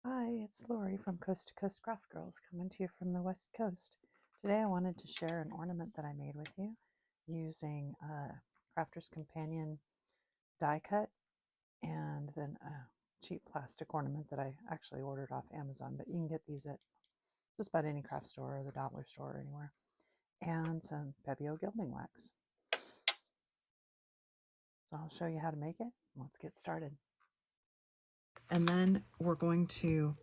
Hi, it's Lori from Coast to Coast Craft Girls coming to you from the West Coast. Today I wanted to share an ornament that I made with you using a Crafter's Companion die cut and then a cheap plastic ornament that I actually ordered off Amazon, but you can get these at just about any craft store or the dollar store or anywhere, and some Pebeo gilding wax. So I'll show you how to make it. Let's get started. And then we're going to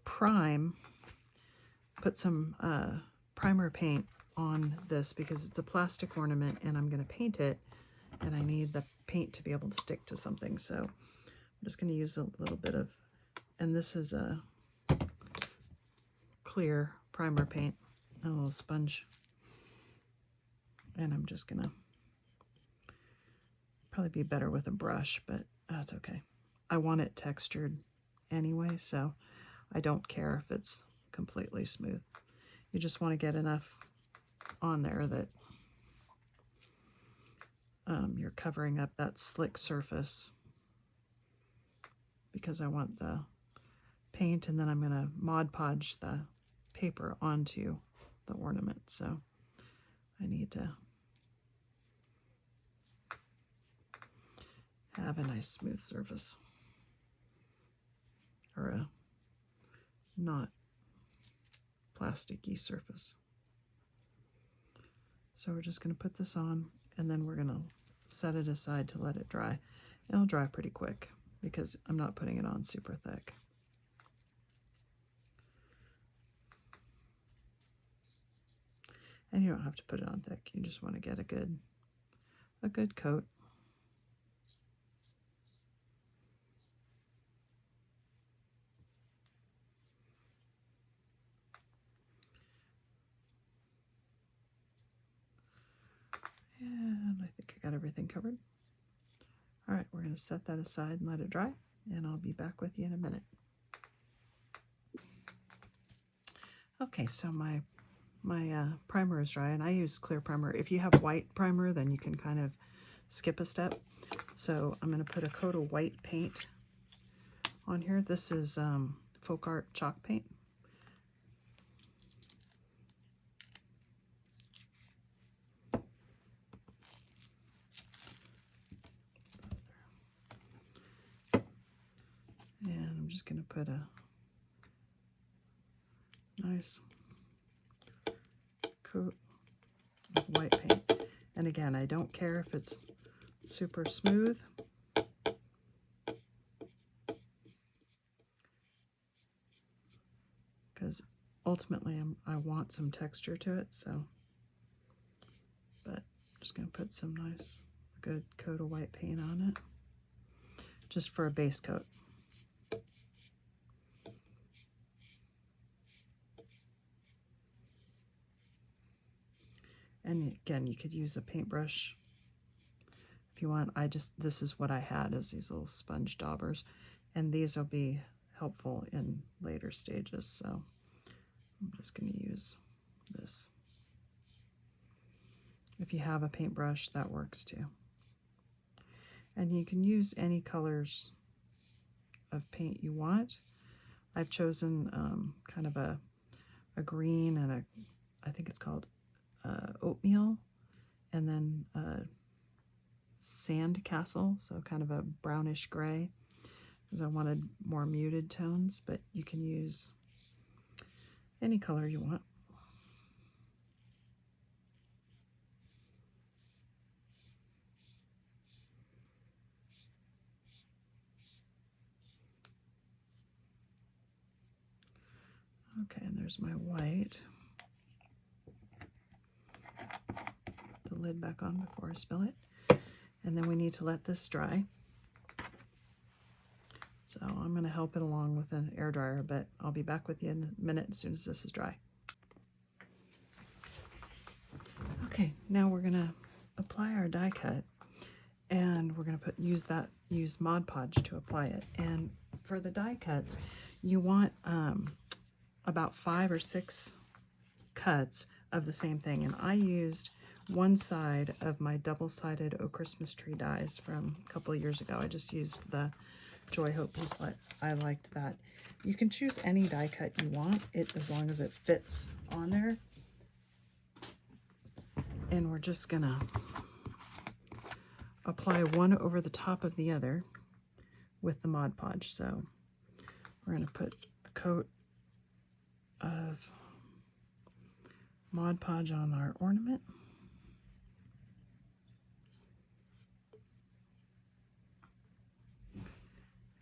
put some primer paint on this because it's a plastic ornament and I'm going to paint it and I need the paint to be able to stick to something. So I'm just going to use a little bit of, and this is a clear primer paint, a little sponge. And I'm just going to probably be better with a brush, but that's okay. I want it textured anyway, so I don't care if it's completely smooth. You just want to get enough on there that you're covering up that slick surface, because I want the paint, and then I'm going to Mod Podge the paper onto the ornament. So I need to have a nice smooth surface, or a not plasticky surface. So we're just going to put this on, and then we're going to set it aside to let it dry. It'll dry pretty quick because I'm not putting it on super thick. And you don't have to put it on thick. You just want to get a good coat. And I think I got everything covered. All right, we're going to set that aside and let it dry, and I'll be back with you in a minute. Okay, so my primer is dry, and I use clear primer. If you have white primer, then you can kind of skip a step. So I'm going to put a coat of white paint on here. This is Folk Art chalk paint. And I'm just going to put a nice coat of white paint. And again, I don't care if it's super smooth. Because ultimately I want some texture to it, so. But I'm just going to put some nice, good coat of white paint on it, just for a base coat. And again, you could use a paintbrush if you want. This is what I had, is these little sponge daubers, and these will be helpful in later stages, so I'm just going to use this. If you have a paintbrush, that works too. And you can use any colors of paint you want. I've chosen kind of a green and I think it's called oatmeal, and then sand castle, so kind of a brownish gray, because I wanted more muted tones, but you can use any color you want. Okay, and there's my white. Put the lid back on before I spill it. And then we need to let this dry. So I'm going to help it along with an air dryer, but I'll be back with you in a minute as soon as this is dry. Okay, now we're going to apply our die cut, and we're going to use Mod Podge to apply it. And for the die cuts, you want about 5 or 6 cuts of the same thing, and I used one side of my double-sided Oh Christmas Tree dies from a couple of years ago. I just used the Joy Hope piece. I liked that. You can choose any die cut you want, as long as it fits on there. And we're just gonna apply one over the top of the other with the Mod Podge. So we're gonna put a coat of Mod Podge on our ornament.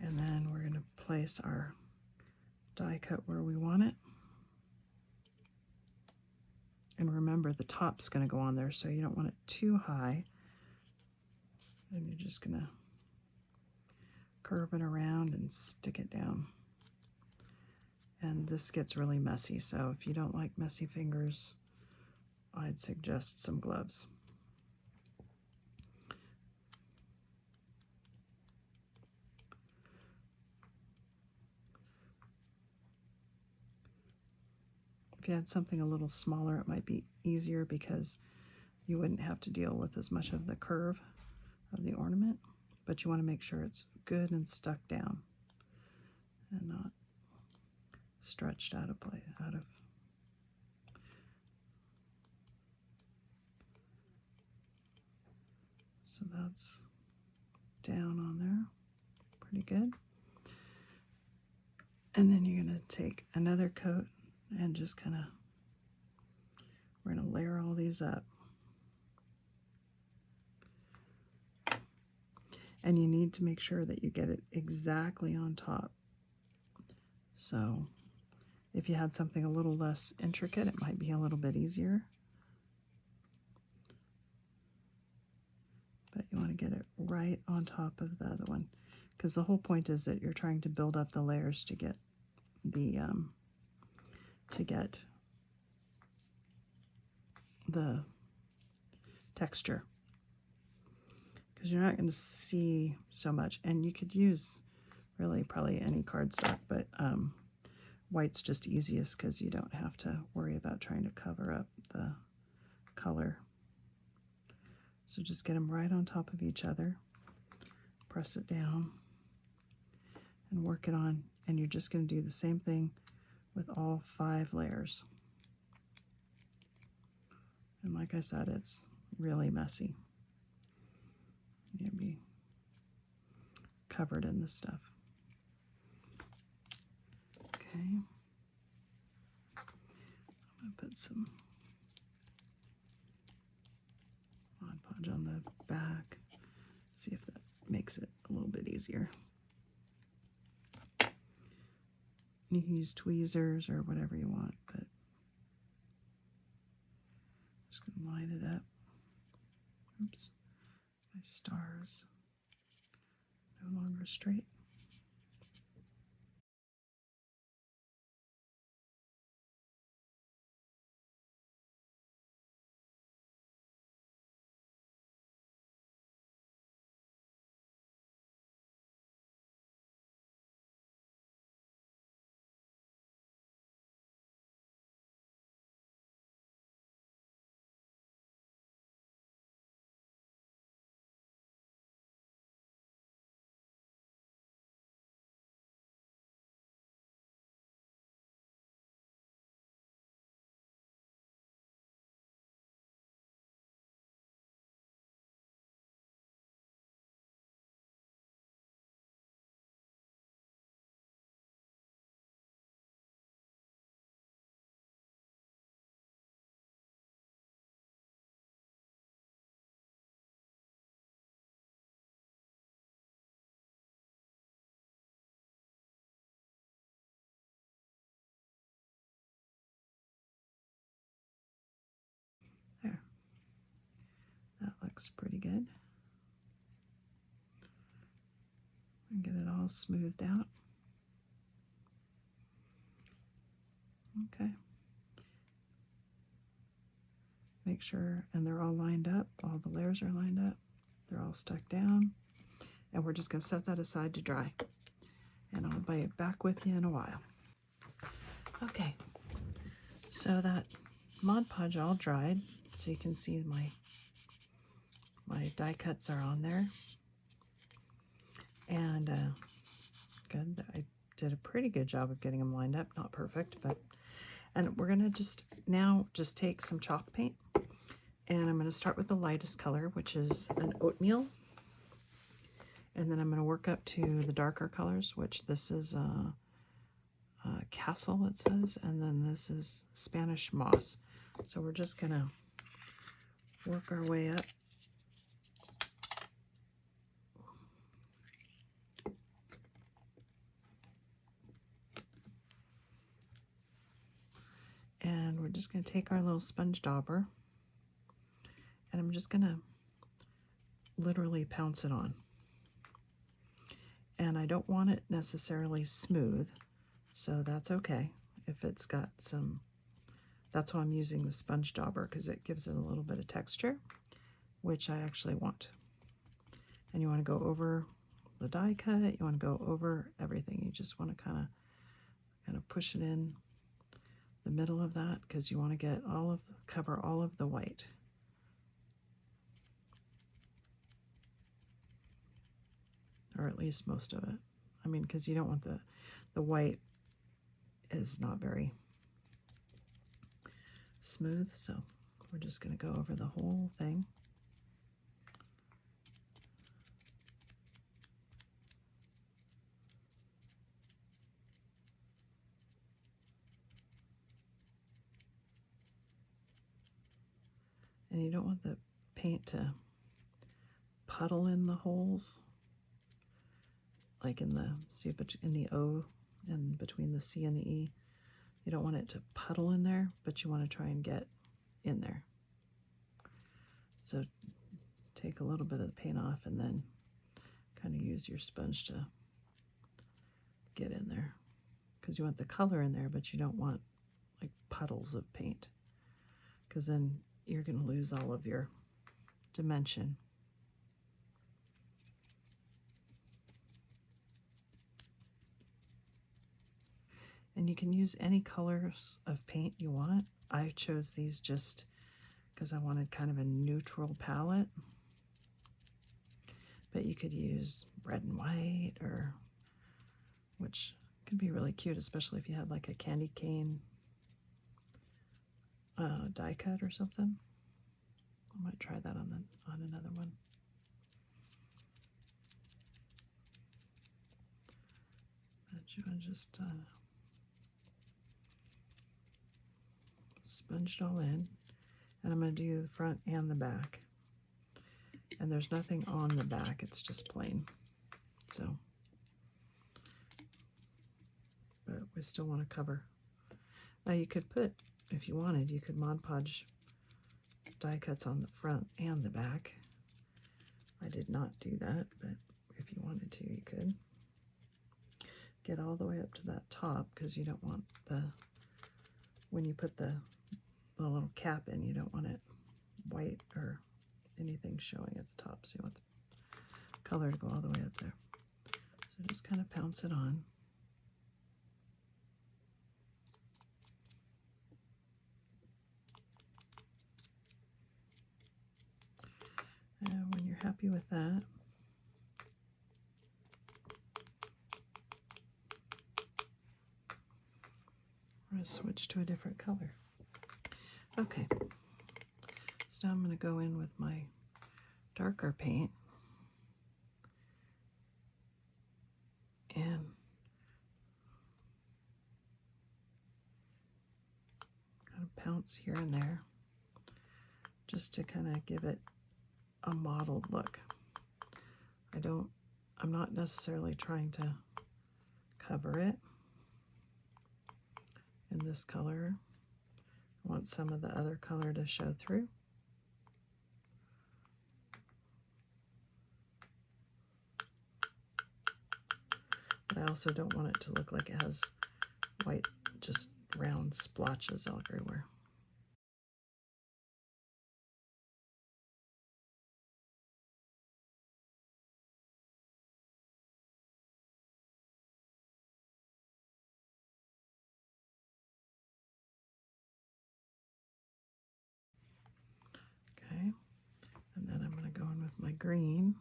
And then we're going to place our die cut where we want it. And remember, the top's going to go on there, so you don't want it too high. And you're just going to curve it around and stick it down. And this gets really messy, so if you don't like messy fingers, I'd suggest some gloves. If you had something a little smaller, it might be easier because you wouldn't have to deal with as much of the curve of the ornament, but you want to make sure it's good and stuck down and not stretched out of place. So that's down on there, pretty good. And then you're going to take another coat and just kind of, we're going to layer all these up. And you need to make sure that you get it exactly on top. So if you had something a little less intricate, it might be a little bit easier. But you want to get it right on top of the other one, because the whole point is that you're trying to build up the layers to get the texture, because you're not going to see so much. And you could use really probably any cardstock, but white's just easiest because you don't have to worry about trying to cover up the color. So just get them right on top of each other, press it down, and work it on. And you're just going to do the same thing with all 5 layers. And like I said, it's really messy. You're going to be covered in this stuff. Okay. I'm going to put some Mod Podge on the back. See if that makes it a little bit easier. You can use tweezers or whatever you want, but I'm just going to line it up. Oops, my stars no longer straight. There. That looks pretty good. And get it all smoothed out. Okay. Make sure, and they're all lined up. All the layers are lined up. They're all stuck down. And we're just going to set that aside to dry. And I'll be back with you in a while. Okay. So that Mod Podge all dried. So you can see my die cuts are on there. And did a pretty good job of getting them lined up. Not perfect, but... And we're going to now take some chalk paint. And I'm going to start with the lightest color, which is an oatmeal. And then I'm going to work up to the darker colors, which this is castle, it says. And then this is Spanish moss. So we're just going to work our way up. And we're just going to take our little sponge dauber, and I'm just going to literally pounce it on. And I don't want it necessarily smooth, so that's okay if it's got some... That's why I'm using the sponge dauber, because it gives it a little bit of texture, which I actually want. And you want to go over the die cut, you want to go over everything. You just want to kind of push it in the middle of that, because you want to get cover all of the white. Or at least most of it. I mean, because you don't want the white is not very smooth, so we're just going to go over the whole thing. And you don't want the paint to puddle in the holes, like in the O and between the C and the E. You don't want it to puddle in there, but you want to try and get in there. So take a little bit of the paint off and then kind of use your sponge to get in there, because you want the color in there, but you don't want like puddles of paint, because then you're going to lose all of your dimension. And you can use any colors of paint you want. I chose these just because I wanted kind of a neutral palette. But you could use red and white, or which can be really cute, especially if you had like a candy cane die cut or something. I might try that on another one. But you want to just sponge it all in, and I'm going to do the front and the back. And there's nothing on the back, it's just plain. So, but we still want to cover. Now you could put, if you wanted, you could Mod Podge die cuts on the front and the back. I did not do that, but if you wanted to, you could. Get all the way up to that top, because you don't want when you put the little cap in, you don't want it white or anything showing at the top. So you want the color to go all the way up there. So just kind of pounce it on. And when you're happy with that, we're going to switch to a different color. Okay, so now I'm going to go in with my darker paint and kind of pounce here and there just to kind of give it a mottled look. I'm not necessarily trying to cover it in this color. I want some of the other color to show through. But I also don't want it to look like it has white, just round splotches everywhere. Okay, and then I'm going to go in with my green.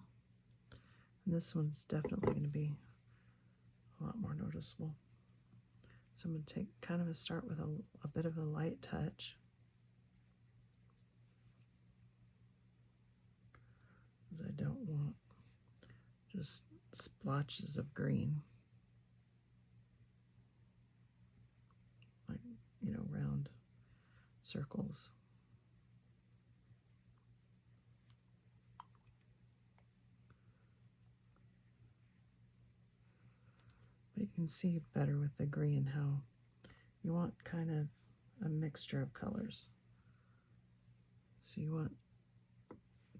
And this one's definitely going to be a lot more noticeable. So I'm going to take kind of a start with a bit of a light touch. Because I don't want just splotches of green. Like, you know, round circles. But you can see better with the green how you want kind of a mixture of colors. So you want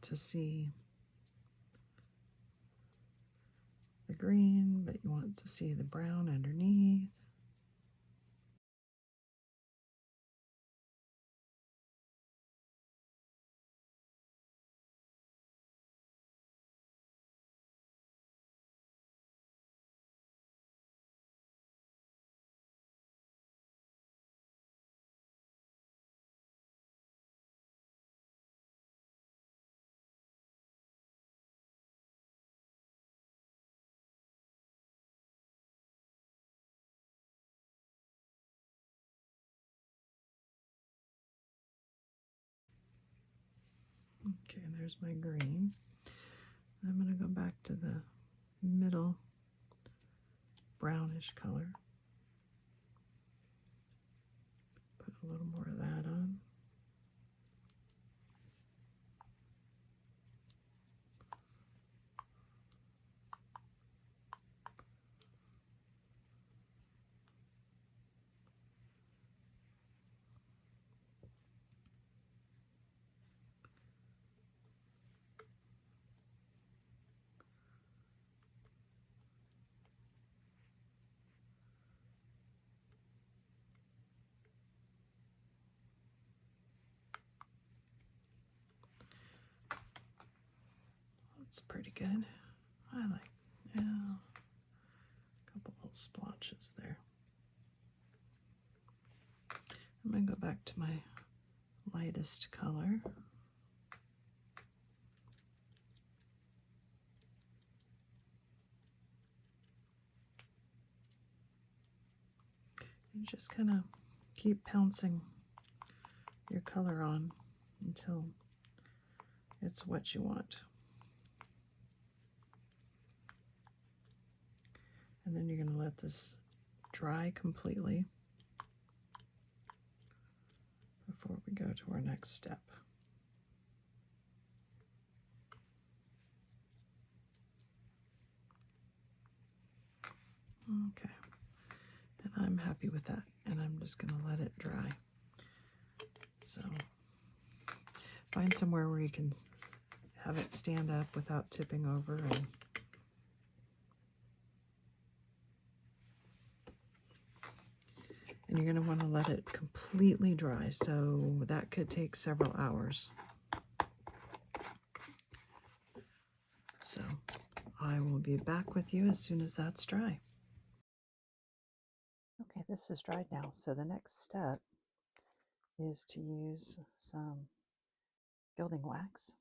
to see the green, but you want to see the brown underneath. Okay, there's my green. I'm going to go back to the middle brownish color. Put a little more of that on. That's pretty good. I like, yeah, a couple little splotches there. I'm going to go back to my lightest color. And just kind of keep pouncing your color on until it's what you want. And then you're going to let this dry completely before we go to our next step. Okay, and I'm happy with that, and I'm just going to let it dry. So find somewhere where you can have it stand up without tipping over, and you're going to want to let it completely dry, so that could take several hours. So I will be back with you as soon as that's dry. Okay, this is dried now, so the next step is to use some gilding wax.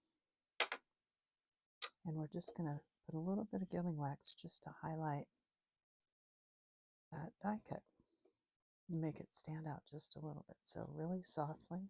And we're just going to put a little bit of gilding wax just to highlight that die cut and make it stand out just a little bit. So really softly.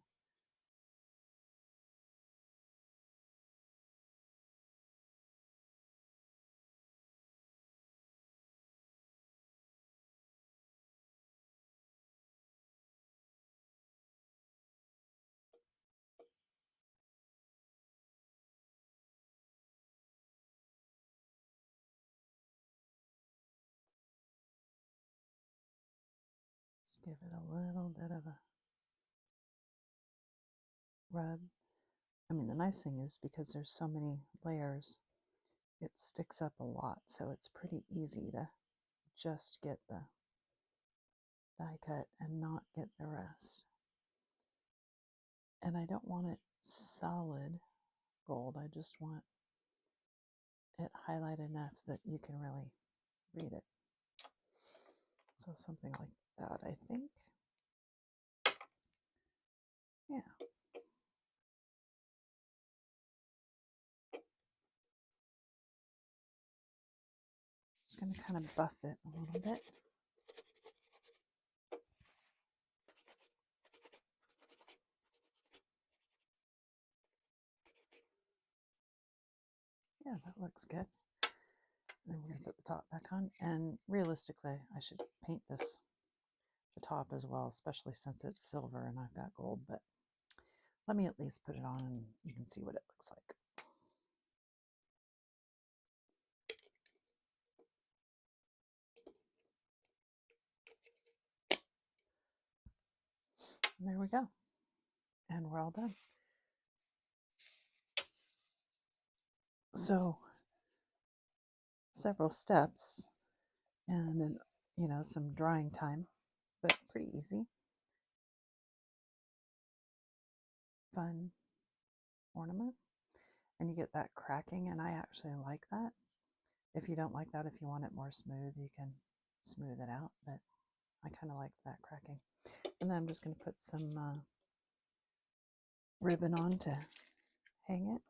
Just give it a little bit of a rub. I mean, the nice thing is because there's so many layers, it sticks up a lot, so it's pretty easy to just get the die cut and not get the rest. And I don't want it solid gold, I just want it highlighted enough that you can really read it. So something like that, I think. Yeah. Just going to kind of buff it a little bit. Yeah, that looks good. Then we're going to put the top back on. And realistically, I should paint this, the top as well, especially since it's silver and I've got gold. But let me at least put it on and you can see what it looks like. And there we go. And we're all done. So several steps and some drying time, but pretty easy. Fun ornament. And you get that cracking, and I actually like that. If you don't like that, if you want it more smooth, you can smooth it out, but I kind of like that cracking. And then I'm just going to put some ribbon on to hang it.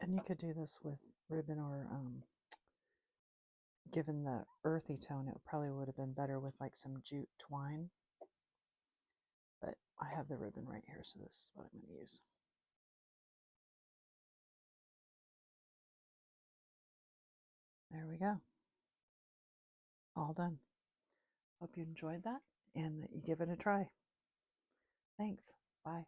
And you could do this with ribbon or given the earthy tone, it probably would have been better with like some jute twine. But I have the ribbon right here, so this is what I'm going to use. There we go. All done. Hope you enjoyed that and that you give it a try. Thanks. Bye.